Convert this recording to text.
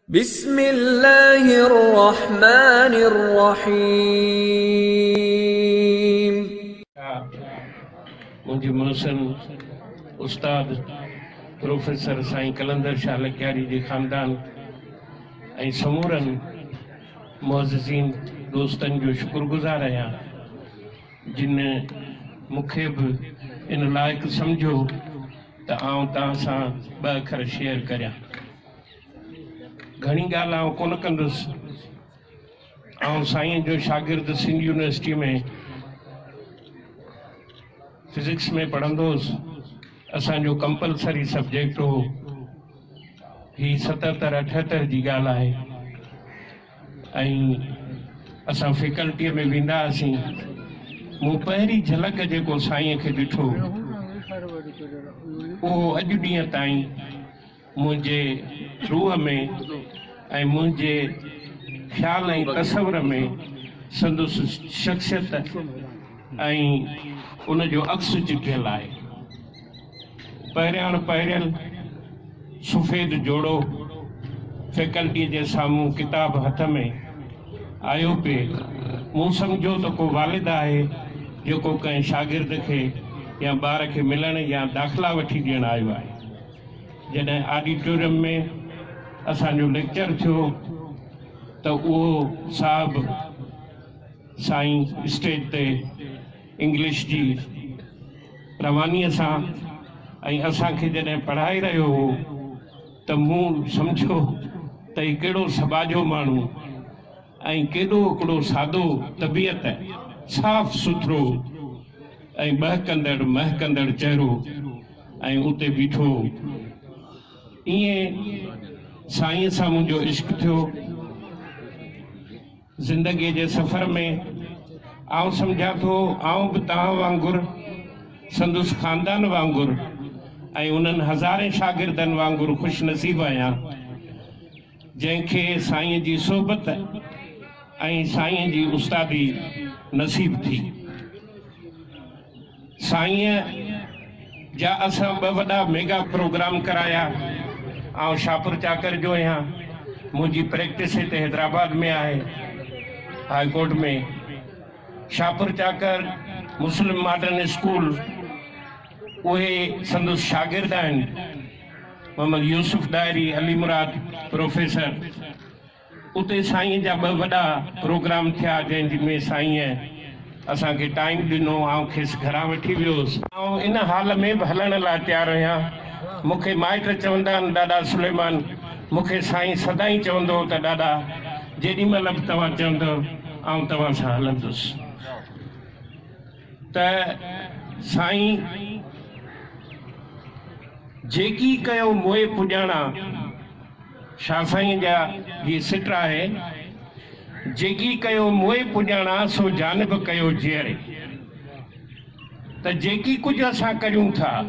बिस्मिल्लाहिर्रहमानिर्रहीम। मुझे मोहसिन उस्ताद प्रोफेसर साईं कलंदर शाह लखियारी जी खानदान ऐं समूरन मुअज़्ज़िज़ीन दोस्तन जो शुक्रगुज़ार आहियां जिन मुखे भी इन लायक समझो त आउं तव्हां सां ॿ अखर शेयर करियां। घणी ॻाल्हि आउं कोन कंदुसि। आउं साईं जो शागिर्द सिंध यूनिवर्सिटी में फिजिक्स में पढ़ंदोसि। असांजो कंपलसरी सब्जेक्ट हो ही 77-78 जी ॻाल्हि आहे ऐं असां फैकल्टीअ में वेंदा हुआसीं। मूं पहिरीं झलक जेको साईं खे ॾिठो उहो अॼु ॾींहं ताईं मुंहिंजे रूह में ऐं मुंहिंजे ख़्याल ऐं तसवर में संदसि शख़्सियत ऐं उनजो अक्स चिटियल आहे। पहिरियल सफ़ेद जोड़ो फैकल्टीअ जे साम्हूं किताब हथ में आयो पे। मूं सम्झो त को वालिद आहे जेको कंहिं शागिर्द खे या ॿार खे मिलण या दाख़िला वठी ॾियणु आयो आहे। जॾहिं ऑडिटोरियम में असांजो लेक्चर थियो त उहो साहब साईं स्टेज ते इंग्लिश जी रवानीअ सां ऐं असांखे जॾहिं पढ़ाए रहियो हो त मूं सम्झो त ही कहिड़ो सबाजो माण्हू ऐं केॾो हिकिड़ो सादो तबियत साफ़ सुथरो ऐं महकंदड़ चहिरो ऐं उते बीठो। ईअं साईं सां मुंहिंजो इश्क थियो। ज़िंदगीअ जे सफ़र में आउं सम्झां थो आउं बि तव्हां वांगुरु संदसि ख़ानदान वांगुरु ऐं उन्हनि हज़ारे शागिर्दनि वांगुरु ख़ुशि नसीब आहियां जंहिंखे साईं जी सोबत ऐं साईं जी उस्तादी नसीब थी। साईं जा असां 2 वॾा मेगा प्रोग्राम कराया। आउं शाहपुर चाकर जो आहियां। मुंहिंजी प्रैक्टिस हिते हैदराबाद में आहे हाई कोर्ट में। शाहपुर चाकर मुस्लिम मॉडर्न स्कूल उहे संदसि शागिर्द आहिनि। मोहम्मद यूसुफ डायरी अली मुराद प्रोफेसर। उते साईं जा 2 वॾा प्रोग्राम थिया जंहिंमें साईं असांखे टाइम ॾिनो। आउं खेसि घरां वठी वियोसि। ऐं इन हाल में बि हलण लाइ तयारु आहियां। मूंखे माइट चवंदा आहिनि ॾाॾा सुलेमान। मूंखे साईं सदाईं चवंदो त ॾाॾा जेॾी महिल बि तव्हां चवंदो आउं तव्हां सां हलंदुसि। त साईं जेकी कयो मोए पुॼाणा शाह साईं जा जी सिट आहे। जेकी कयो मोए पुॼाणा सो जानब कयो जेरे। त जेकी कुझु असां करियूं था